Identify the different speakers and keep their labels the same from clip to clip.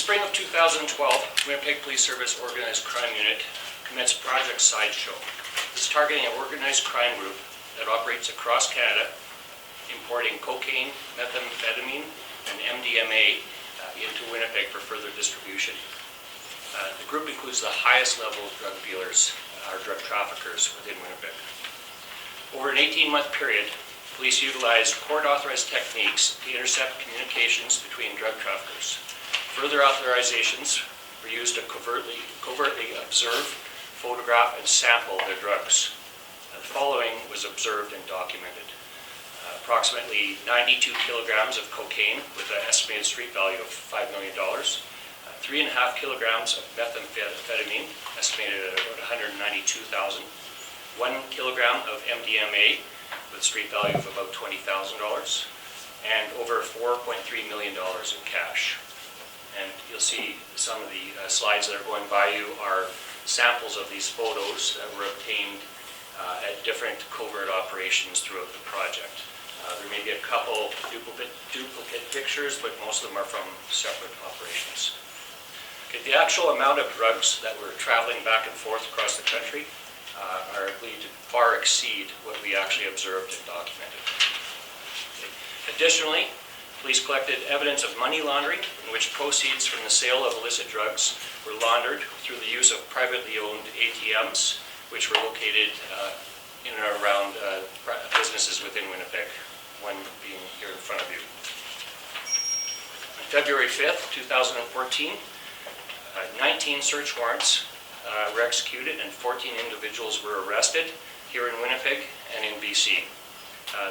Speaker 1: spring of 2012, Winnipeg Police Service Organized Crime Unit commenced Project Sideshow. This is targeting an organized crime group that operates across Canada, importing cocaine, methamphetamine, and MDMA into Winnipeg for further distribution. The group includes the highest level of drug dealers, or drug traffickers, within Winnipeg. Over an 18-month period, police utilized court-authorized techniques to intercept communications between drug traffickers. Further authorizations were used to covertly observe, photograph, and sample their drugs. The following was observed and documented. Approximately 92 kilograms of cocaine with an estimated street value of $5 million, 3.5 kilograms of methamphetamine, estimated at about $192,000, 1 kilogram of MDMA with a street value of about $20,000, and over $4.3 million in cash. And you'll see some of the slides that are going by you are samples of these photos that were obtained at different covert operations throughout the project. There may be a couple duplicate pictures, but most of them are from separate operations. Okay, the actual amount of drugs that were traveling back and forth across the country are believed to far exceed what we actually observed and documented. Okay. Additionally, police collected evidence of money laundering, in which proceeds from the sale of illicit drugs were laundered through the use of privately owned ATMs, which were located in and around businesses within Winnipeg, one being here in front of you. On February 5th, 2014, 19 search warrants were executed and 14 individuals were arrested here in Winnipeg and in BC.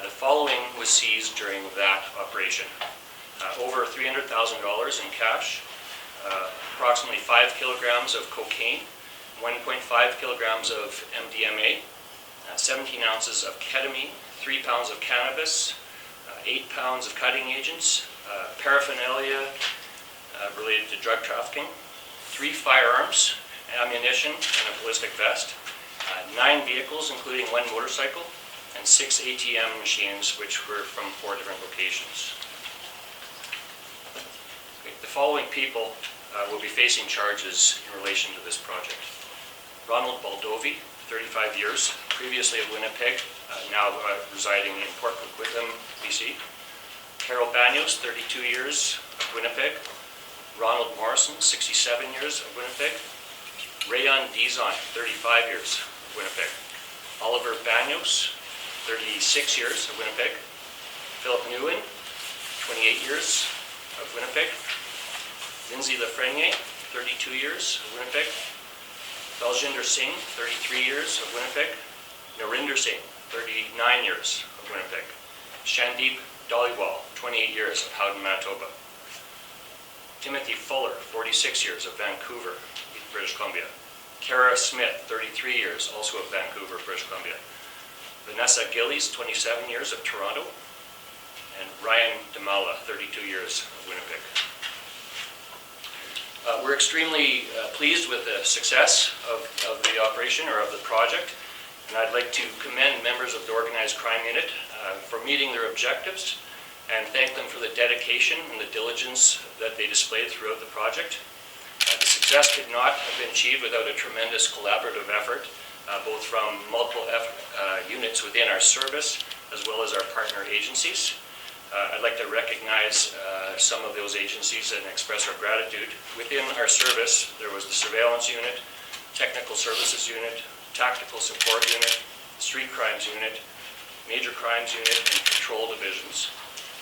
Speaker 1: The following was seized during that operation. Over $300,000 in cash, approximately 5 kilograms of cocaine, 1.5 kilograms of MDMA, 17 ounces of ketamine, 3 pounds of cannabis, 8 pounds of cutting agents, paraphernalia related to drug trafficking, 3 firearms, ammunition, and a ballistic vest, 9 vehicles, including 1 motorcycle, and 6 ATM machines, which were from 4 different locations. Okay, the following people will be facing charges in relation to this project. Ronald Baldovi, 35 years, previously of Winnipeg, now residing in Port Coquitlam, BC. Carol Banyos, 32 years of Winnipeg. Ronald Morrison, 67 years of Winnipeg. Rayon Dizon, 35 years of Winnipeg. Oliver Banyos, 36 years of Winnipeg. Philip Nguyen, 28 years of Winnipeg. Lindsay Lafreniere, 32 years of Winnipeg. Baljinder Singh, 33 years of Winnipeg. Narinder Singh, 39 years of Winnipeg. Shandeep Dhaliwal, 28 years of Howden, Manitoba. Timothy Fuller, 46 years of Vancouver, British Columbia. Kara Smith, 33 years, also of Vancouver, British Columbia. Vanessa Gillies, 27 years of Toronto. And Ryan Damala, 32 years of Winnipeg. We're extremely pleased with the success of the operation, or of the project, and I'd like to commend members of the Organized Crime Unit for meeting their objectives and thank them for the dedication and the diligence that they displayed throughout the project. The success could not have been achieved without a tremendous collaborative effort, both from multiple units within our service as well as our partner agencies. I'd like to recognize some of those agencies and express our gratitude. Within our service, there was the Surveillance Unit, Technical Services Unit, Tactical Support Unit, Street Crimes Unit, Major Crimes Unit, and Control Divisions.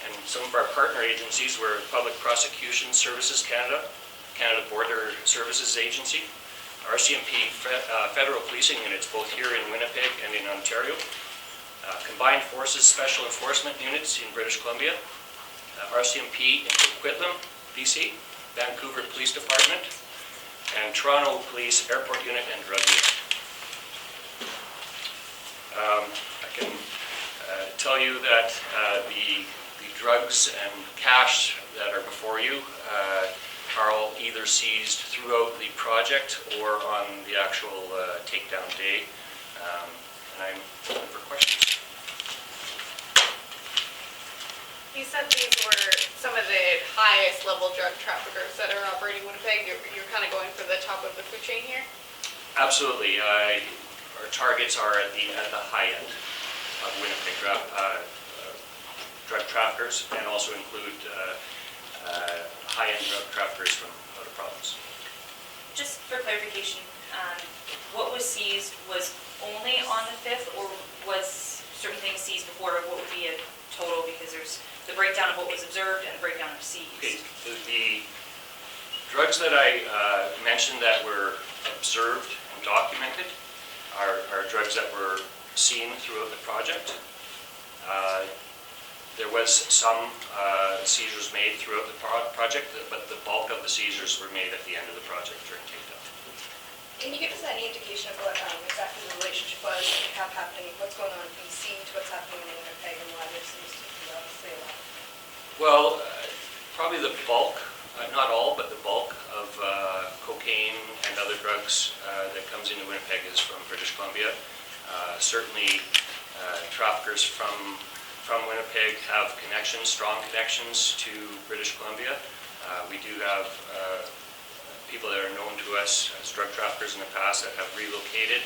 Speaker 1: And some of our partner agencies were Public Prosecution Services Canada, Canada Border Services Agency, RCMP Federal Policing Units, both here in Winnipeg and in Ontario, Combined Forces Special Enforcement Units in British Columbia, RCMP in Coquitlam, BC, Vancouver Police Department, and Toronto Police Airport Unit and Drug Unit. I can tell you that the drugs and cash that are before you are all either seized throughout the project or on the actual takedown day. And I'm open for questions.
Speaker 2: You said these were some of the highest level drug traffickers that are operating Winnipeg. You're kind of going for the top of the food chain here?
Speaker 1: Absolutely. Our targets are at the high end of Winnipeg drug traffickers, and also include high-end drug traffickers from out of province.
Speaker 3: Just for clarification, what was seized was only on the 5th, or was certain things seized before? What would be a total? Because there's the breakdown of what was observed and the breakdown of seized.
Speaker 1: Okay. The drugs that I mentioned that were observed and documented are drugs that were seen throughout the project. There was some seizures made throughout the project, but the bulk of the seizures were made at the end of the project during takedown.
Speaker 4: Can you give us any indication of what exactly the relationship was that you have happening, what's going on in BC to what's happening in Winnipeg, and why there seems to be obviously a lot?
Speaker 1: Well, probably the bulk, not all, but the bulk of cocaine and other drugs that comes into Winnipeg is from British Columbia. Certainly, traffickers from Winnipeg have connections, strong connections to British Columbia. We do have people that are known to us as drug traffickers in the past that have relocated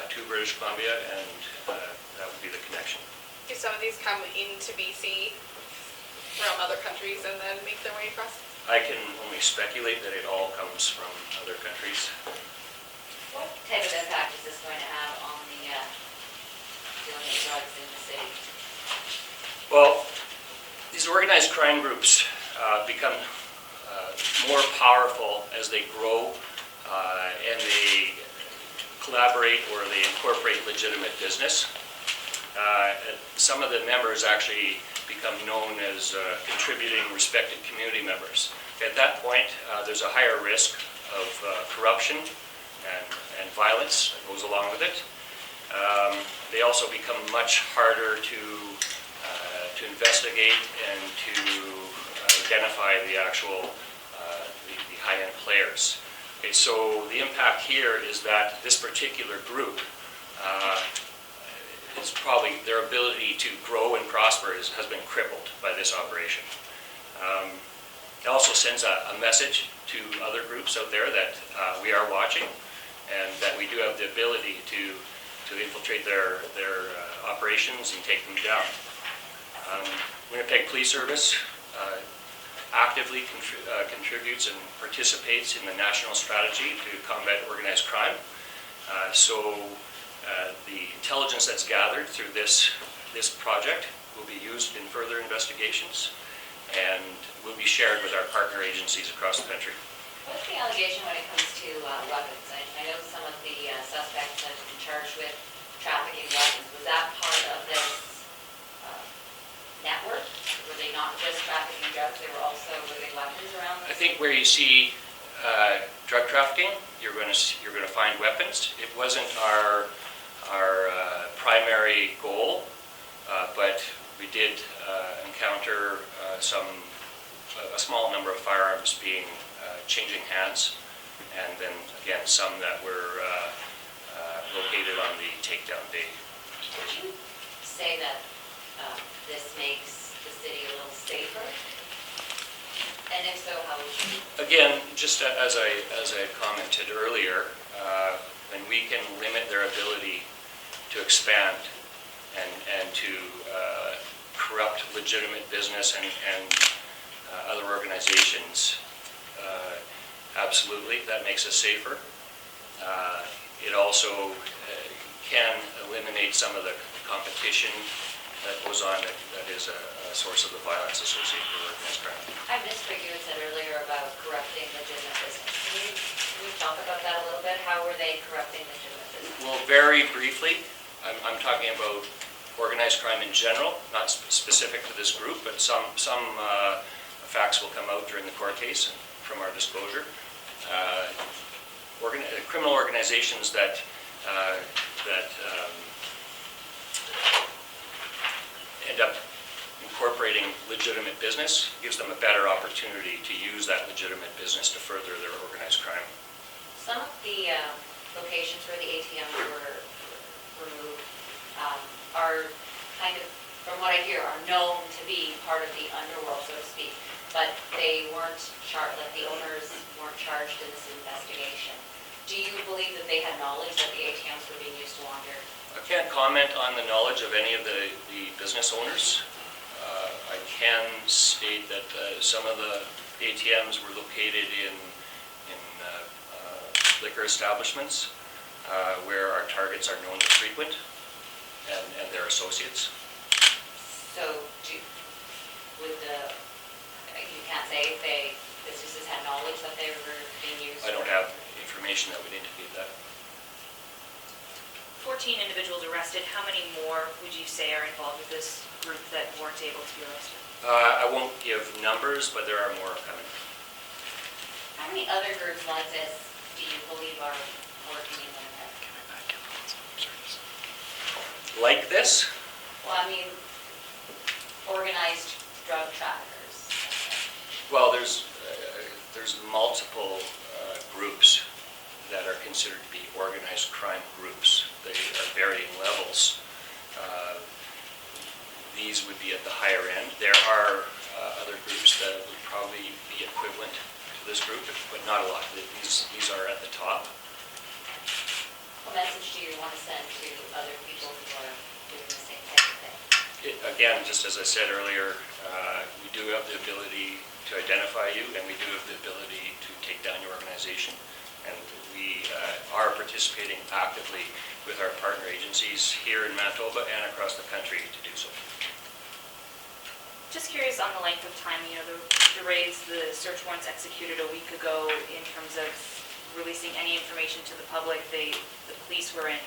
Speaker 1: to British Columbia, and that would be the connection.
Speaker 2: Do some of these come into BC from other countries and then make their way across?
Speaker 1: I can only speculate that it all comes from other countries.
Speaker 5: What type of impact is this going to have on the dealing with drugs in the city?
Speaker 1: Well, these organized crime groups become more powerful as they grow and they collaborate or they incorporate legitimate business. Some of the members actually become known as contributing respected community members. At that point, there's a higher risk of corruption and violence that goes along with it. They also become much harder to investigate and to identify the actual the high-end players. Okay, so the impact here is that this particular group is probably their ability to grow and prosper has been crippled by this operation. It also sends a message to other groups out there that we are watching and that we do have the ability to infiltrate their operations and take them down. Winnipeg Police Service actively contributes and participates in the national strategy to combat organized crime. So the intelligence that's gathered through this project will be used in further investigations and will be shared with our partner agencies across the country.
Speaker 5: What's the allegation when it comes to weapons? I know some of the suspects that have been charged with trafficking weapons. Was that part of this network? Were they not just trafficking drugs, they were also moving weapons around?
Speaker 1: I think where you see drug trafficking, you're going to find weapons. It wasn't our primary goal, but we did encounter a small number of firearms being changing hands, and then again some that were located on the takedown day.
Speaker 5: Would you say that this makes the city a little safer? And if so, how would you?
Speaker 1: Again, just as I commented earlier, when we can limit their ability to expand and to corrupt legitimate business and other organizations, absolutely, that makes us safer. It also can eliminate some of the competition that goes on that is a source of the violence associated with organized crime.
Speaker 5: I missed what you had said earlier about corrupting legitimate business. Can you talk about that a little bit? How were they corrupting legitimate business?
Speaker 1: Well, very briefly, I'm talking about organized crime in general, not specific to this group, but some facts will come out during the court case and from our disclosure. Criminal organizations that end up incorporating legitimate business gives them a better opportunity to use that legitimate business to further their organized crime.
Speaker 5: Some of the locations where the ATMs were removed are kind of from what I hear, are known to be part of the underworld, so to speak, but they weren't charged, like the owners weren't charged in this investigation. Do you believe that they had knowledge that the ATMs were being used to launder?
Speaker 1: I can't comment on the knowledge of any of the business owners. I can state that some of the ATMs were located in liquor establishments where our targets are known to frequent and their associates.
Speaker 5: So you can't say if businesses had knowledge that they were being used?
Speaker 1: I don't have information that would indicate that.
Speaker 3: 14 individuals arrested. How many more would you say are involved with this group that weren't able to be arrested?
Speaker 1: I won't give numbers, but there are more coming.
Speaker 5: How many other groups like this do you believe are working in Winnipeg?
Speaker 1: Like this?
Speaker 5: Well, I mean, organized drug traffickers.
Speaker 1: Well, there's multiple groups that are considered to be organized crime groups. They are varying levels. These would be at the higher end. There are other groups that would probably be equivalent to this group, but not a lot. These are at the top.
Speaker 5: What message do you want to send to other people who are doing the same type of thing?
Speaker 1: Again, just as I said earlier, we do have the ability to identify you, and we do have the ability to take down your organization. And we are participating actively with our partner agencies here in Manitoba and across the country to do so.
Speaker 3: Just curious on the length of time, the raids, the search warrants executed a week ago in terms of releasing any information to the public. The police were in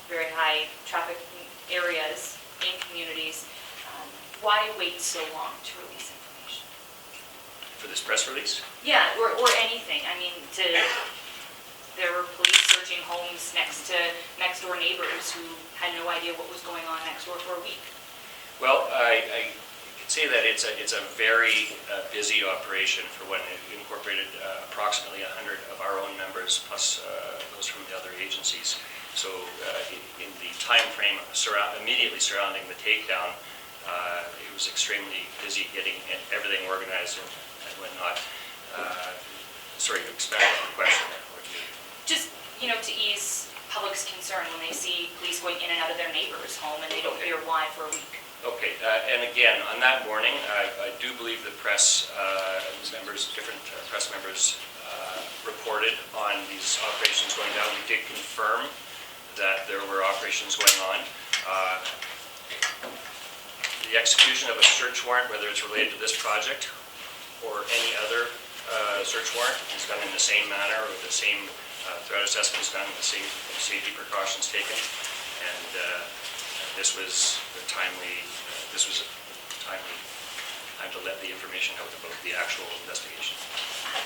Speaker 3: very high traffic areas in communities. Why wait so long to release information?
Speaker 1: For this press release?
Speaker 3: Yeah, or anything. I mean, there were police searching homes next door neighbors who had no idea what was going on next door for a week.
Speaker 1: Well, I could say that it's a very busy operation for when it incorporated approximately 100 of our own members plus those from the other agencies. So in the time frame immediately surrounding the takedown, it was extremely busy getting everything organized and whatnot. Sorry, expand on the question.
Speaker 3: Just, to ease public's concern when they see police going in and out of their neighbor's home and they don't hear why for a week.
Speaker 1: Okay, and again, on that morning, I do believe the press members, different press members reported on these operations going down. We did confirm that there were operations going on. The execution of a search warrant, whether it's related to this project or any other search warrant, is done in the same manner with the same threat assessments done, the same safety precautions taken, and this was a timely time to let the information out about the actual investigation.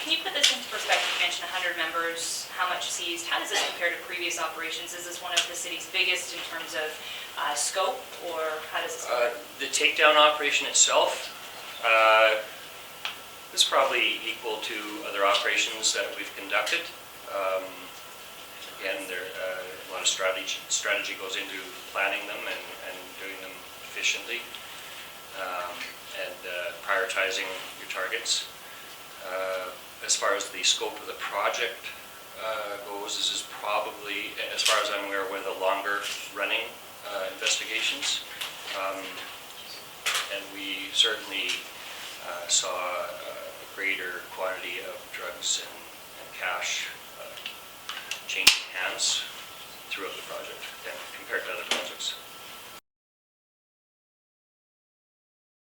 Speaker 3: Can you put this into perspective? You mentioned 100 members, how much seized? How does this compare to previous operations? Is this one of the city's biggest in terms of scope, or how does this compare?
Speaker 1: The takedown operation itself is probably equal to other operations that we've conducted. Again, a lot of strategy goes into planning them and doing them efficiently, and prioritizing your targets. As far as the scope of the project goes, this is probably, as far as I'm aware, one of the longer running investigations. And we certainly saw a greater quantity of drugs and cash changing hands throughout the project. Yeah.